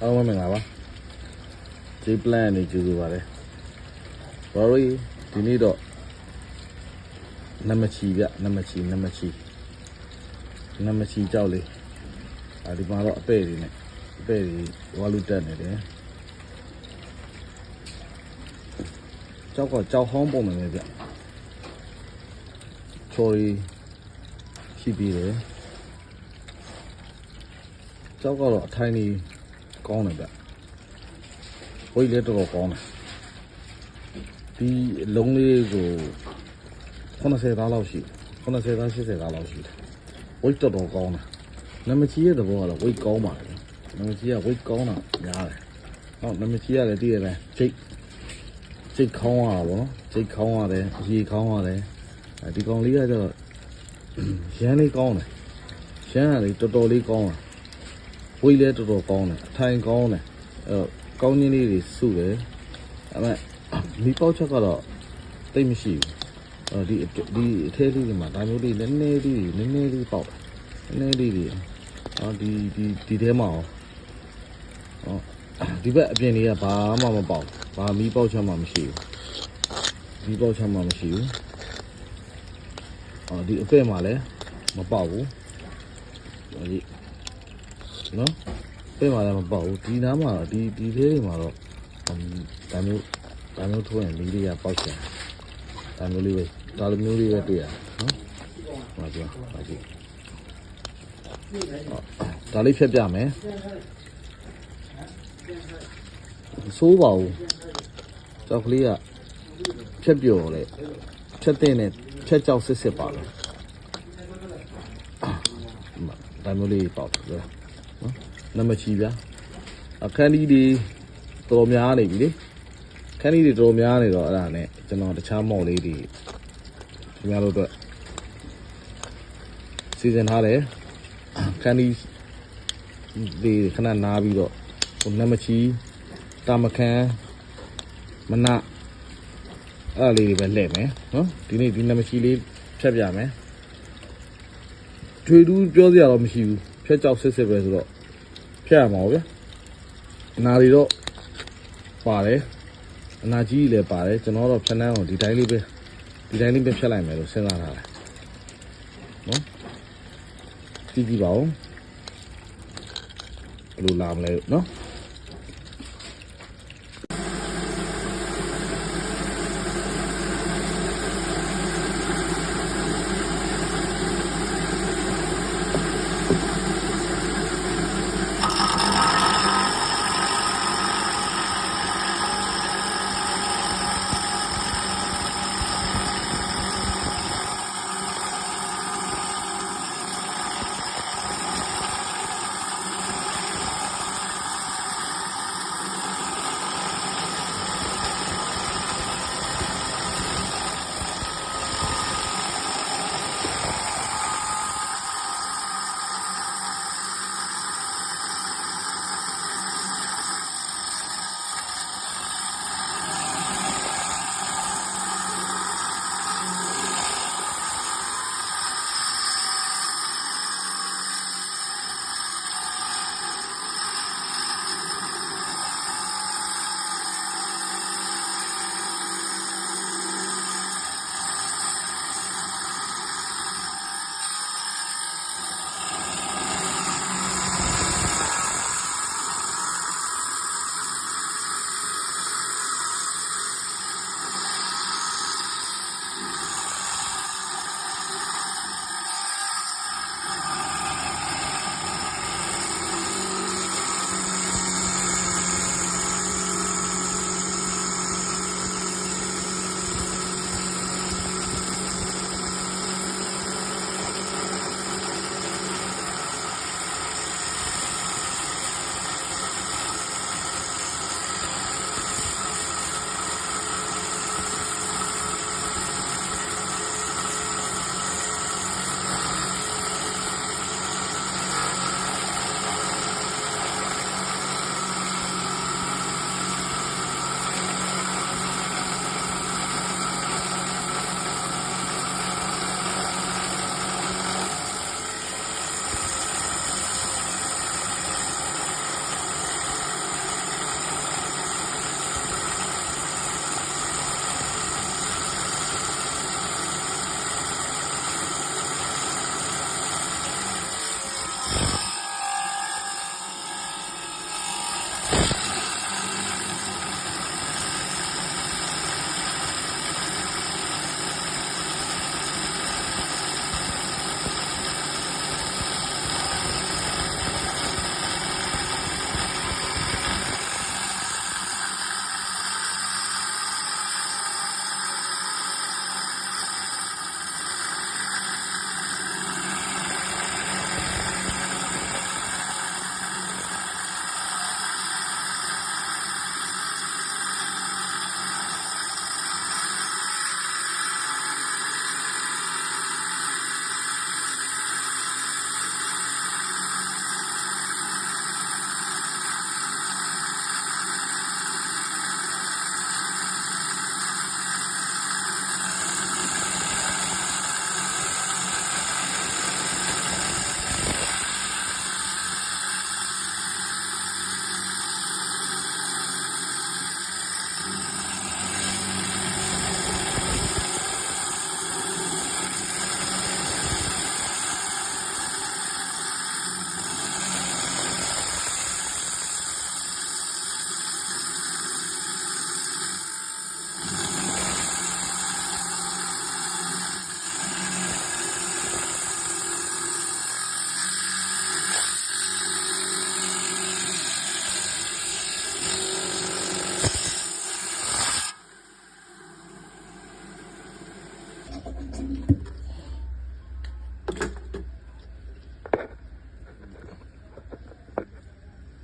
အားလုံးမင်္ဂလာပါဒီ plan နေကြည့်ပါလေဘာလို့ဒီနေ့တော့နမချီဗျနမချီကြောက်လေးဒီမှာတော့အပဲ့တွေနဲ့အပဲ့တွေဝါလူတက်နေတယ်ကြောက်ကကြောက်ဟောင်းပုံနေတယ်ဗျချော်ရီရှိပြီးတယ်ကြောက်ကတော့အထိုင်းကြီးကောင်းတယ်ဗျဝိတ်လည်းတော်တော်ကောင်းတယ်ဒီလုံးလေးကို80သားလောက်ရှိ80သား80သားလောက်ရှိတယ်ဝိတ်တော်တော်ကောင်းတယ်နမချီရဲ့သဘောကတော့ဝိတ်ကောင်းပါတယ်နမချီကဝိတ်ကောင်းတာများတယ်ဟုတ်နမချီကလည်းတည်ရတယ်ချိတ်ခေါင်းရတာပေါ့နော်ချိတ်ခေါင်းရတယ်ရေခေါင်းရတယ်ဒီကောင်လေးကကျတော့ရမ်းလေးကောင်းတယ်ရမ်းရလေးတော်တော်လေးကောင်းတယ်ဝိတ်လည်းတော်တော်ကောင်းတယ်အထိုင်ကောင်းတယ်ကောင်းချင်းလေးတွေစုတယ်ဒါပေမဲ့မိပေါက်ချက်ကတော့တိတ်မရှိဘူးဒီအထဲလေးတွေမှာဒါမျိုးလေးနည်းနည်းလေးပေါက်နည်းနည်းလေးတွေဒီထဲမှာဒီဘက်အပြင်တွေကဘာမှမပေါက်ဘာမိပေါက်ချက်မှမရှိဘူးမိပေါက်ချက်မှမရှိဘူးဒီအပဲ့မှာလည်းမပေါက်ဘူးဒီနော်ပဲ့မှာလည်းမပေါက်ဘူးဒီနားမှာဒီသေးတွေမှာတော့ဒါမျိုးထိုးရင်လေးတွေကပေါက်ချင်ဒါမျိုးလေးပဲဒါလိုမျိုးလေးပဲတွေ့ရနော်ဟောကြည့်ဒါလေးဖြတ်ပြမယ်စိုးပါဘူးကြောက်ကလေးကဖြတ်ပြော်လေဖြတ်တဲ့နဲ့ဖြတ်ကြောက်စစ်ပါပဲဒါမျိုးလေးပေါက်တယ်နော်နမချီဗျာအခန်းကြီးတွေတော်များနေပြီလေခန်းကြီးတွေတော်များနေတော့အဲ့ဒါနဲ့ကျွန်တော်တခြားမော်လေးတွေခင်ဗျားတို့အတွက်စီစဉ်ထားတယ်ခန်းကြီးတွေခဏနားပြီးတော့နမချီတာမခန်းမနအဲ့လေးတွေပဲလှည့်မယ်နော်ဒီနေ့ဒီနမချီလေးဖြတ်ပြမယ်ထွေတူးပြောစရာတော့မရှိဘူးဖြတ်ကြောက်စစ်ပဲဆိုတော့ဖြတ်ရမှာဗျာနာတွေတော့ပါတယ်အနာကြီးလည်းပါတယ်ကျွန်တော်တော့ဖြတ်နှမ်းအောင်ဒီတိုင်းလေးပဲဖြတ်လိုက်မယ်လို့စဉ်းစားထားတယ်နော်ကြည့်ပါဦးဘယ်လိုလာမလဲနော်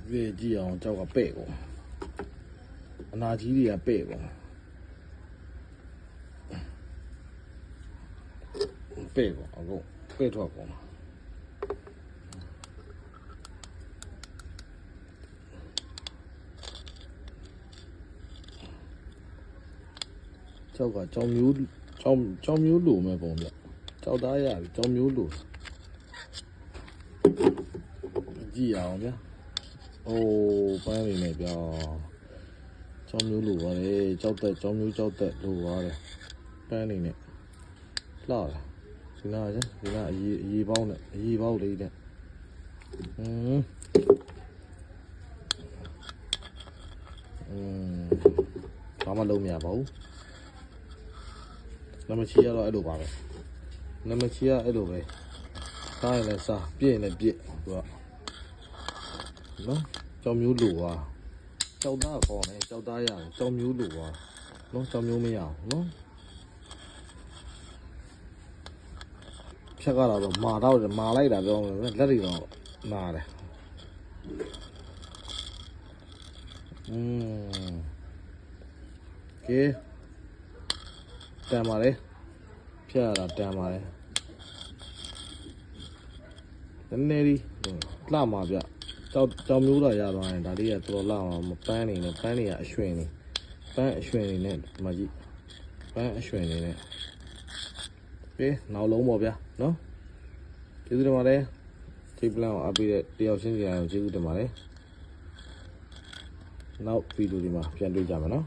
về chiအောင်ကြောက်ကပဲ့ကုန်အနာကြီးတွေကပဲ့ကုန်ပဲ့ကုန်အခုပဲ့ထွက်ကုန်ကြောက်ကကြောင်မျိုးလိုမဲ့ပုံပြကြောက်သားရပြီကြောင်မျိုးလိုကြည့်ရအောင်ဗျာအိုးပန်းနေနေဗျာကြောင်မျိုးလိုပါလေကြောက်တက်ကြောင်မျိုးကြောက်တက်လိုပါတယ်ပန်းနေနေလှလာဒီနာကျဒီနာအရေးပေါင်းနဲ့အရေးပေါင်းလေးနဲ့ဘာမှလုံးမရပါဘူးနမချီရတော့အဲ့လိုပါပဲနမချီရအဲ့လိုပဲစားရင်လည်းစားပြည့်ရင်လည်းပြည့်သူကနော်ကြောင်မျိုးလိုပါကြောက်သားကောင်းတယ်ကြောက်သားရတယ်ကြောင်မျိုးလိုပါနော်ကြောင်မျိုးမရအောင်နော်ဖြတ်ကတော့မာတော့မာလိုက်တာပြောမယ်လက်တွေတော့မာတယ်ကဲတန်ပါလေဖြတ်ရတာတန်ပါလေနည်းနည်းလေးလှမှာဗျကြောင်မျိုးတော့ရသွားရင်ဒါလေးကတော်လှမှာမပန်းနေနဲ့ပန်းတွေကအရွှင်နေပန်းအရွှင်နေနဲ့ဒီမှာကြည့်ပန်းအရွှင်နေနဲ့ကဲနောက်လုံးပေါ့ဗျာနော်ကျေးဇူးတင်ပါတယ်ဒီပလန်ကိုအပ်ပြီးတဲ့တယောက်ချင်းစီအောင်ကျေးဇူးတင်ပါတယ်နောက်ဗီဒီယိုဒီမှာပြန်တွေ့ကြမယ်နော်